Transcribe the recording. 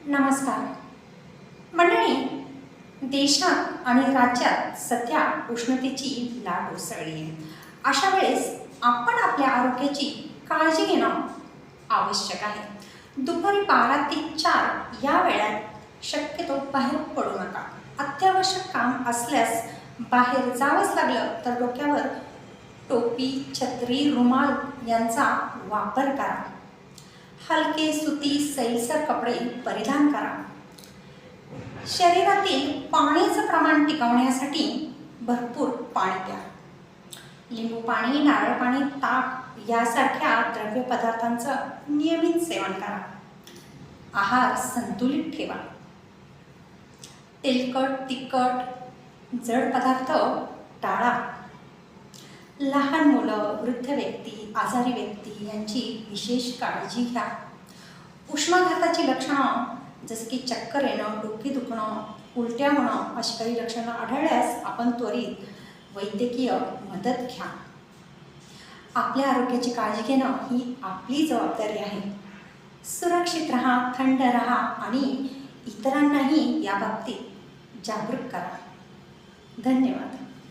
नमस्कार मंडळी. देशात आणि राज्यात सध्या उष्णतेची लाट उसळली आहे. अशा वेळेस आपण आपल्या आरोग्याची काळजी घेणं आवश्यक आहे. दुपारी 12 ते 4 या वेळात शक्यतो बाहेर पडू नका. अत्यावश्यक काम असल्यास बाहेर जावंच लागलं तर डोक्यावर टोपी, छत्री, रुमाल यांचा वापर करा. हलके सुती सैलसर कपडे परिधान करा. शरीरातील पाण्याचं प्रमाण टिकवण्यासाठी भरपूर पाणी प्या. लिंबू पाणी, नारळ पाणी, ताक यासारख्या द्रव्य पदार्थांचं नियमित सेवन करा. आहार संतुलित ठेवा. तेलकट, तिखट, जड पदार्थ टाळा. लहान मुलं, वृद्ध व्यक्ती, आजारी व्यक्ती यांची विशेष काळजी घ्या. उष्माघाताची लक्षणं जसं की चक्कर येणं, डोके दुखणं, उलट्या होणं अशी काही लक्षणं आढळल्यास आपण त्वरित वैद्यकीय मदत घ्या. आपल्या आरोग्याची काळजी घेणं ही आपली जबाबदारी आहे. सुरक्षित राहा, थंड राहा आणि इतरांनाही याबाबतीत जागरूक करा. धन्यवाद.